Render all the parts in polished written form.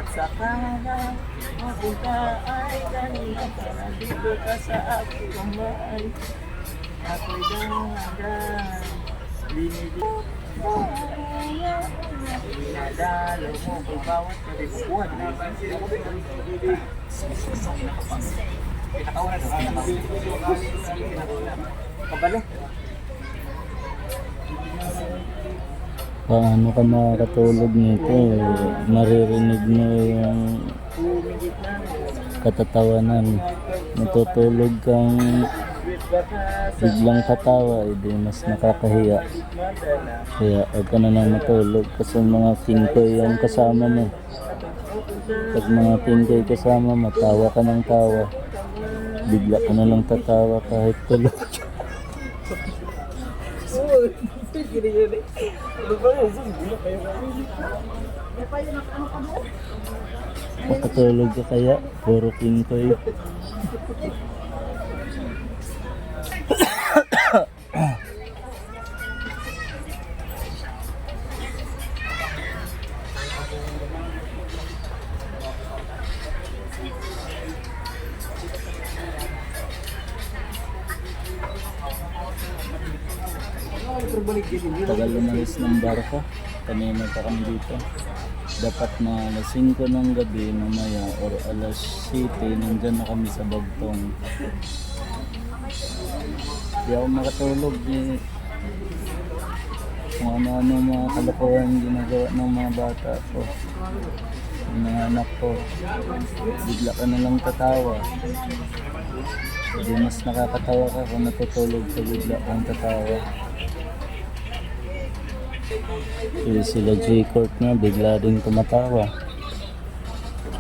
At saka na mapunta ay kanina para dito ka sa aking kamay. Ako'y dahan, dinidito. Pinadalo mo kung bawat kalibuan. Kabalo. Paano ka makakatulog nito? Maririnig mo yung katatawanan. Matutulog kang biglang katawa, di mas nakakahiya. Kaya huwag ka na lang matulog kasi mga tingkoy yung kasama mo. Pag mga tingkoy kasama, matawa ka ng tawa. Bigla ka na lang tatawa kahit tulog. Makatulog ka kaya? Puro tingkoy. Tagal umalis ng barko. Kanina pa kami dito. Dapat na alas 5 ng gabi mamaya or alas 7 nandyan na kami sa Bagtong. Di ako makatulog eh. Kung ano-ano mga kalokohan ginagawa ng mga bata ko, ng mga anak ko. Bigla ka na lang tatawa. Hindi mas nakakatawa ka kung natutulog ka bigla kang tatawa. Kasi sila J-Court nga bigla din tumatawa.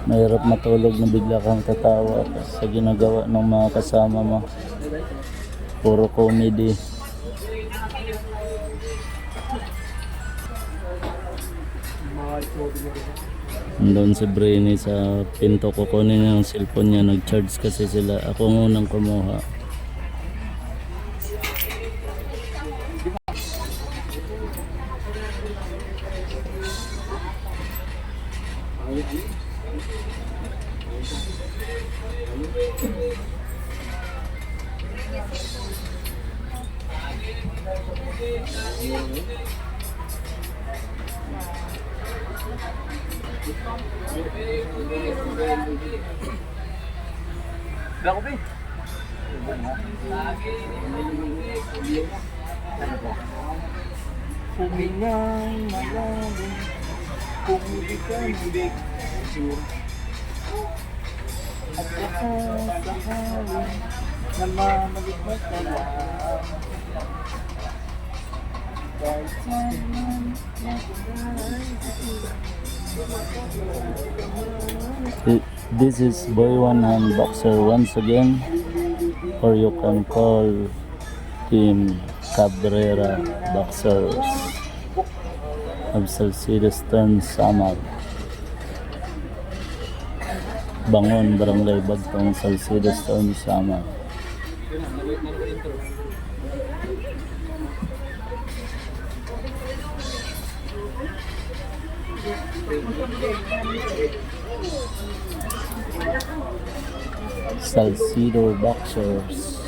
Mahirap matulog na bigla kang tatawa sa ginagawa ng mga kasama mo. Puro comedy. Doon si Brainy sa pinto, kukunin niya yung cellphone niya. Nag-charge kasi sila. Ako ngunang kumuha. Bako ba? Humingang malalim kung hindi ka nabig at baka sakaling namamalikmat ka lang kahit saan This is Boy One Hand Boxer once again, or you can call him Cabrera Boxers of Salcido Stern Samar, Bangon, Barangay Bagtong, Salcido Stern Samar. Salcido Boxers.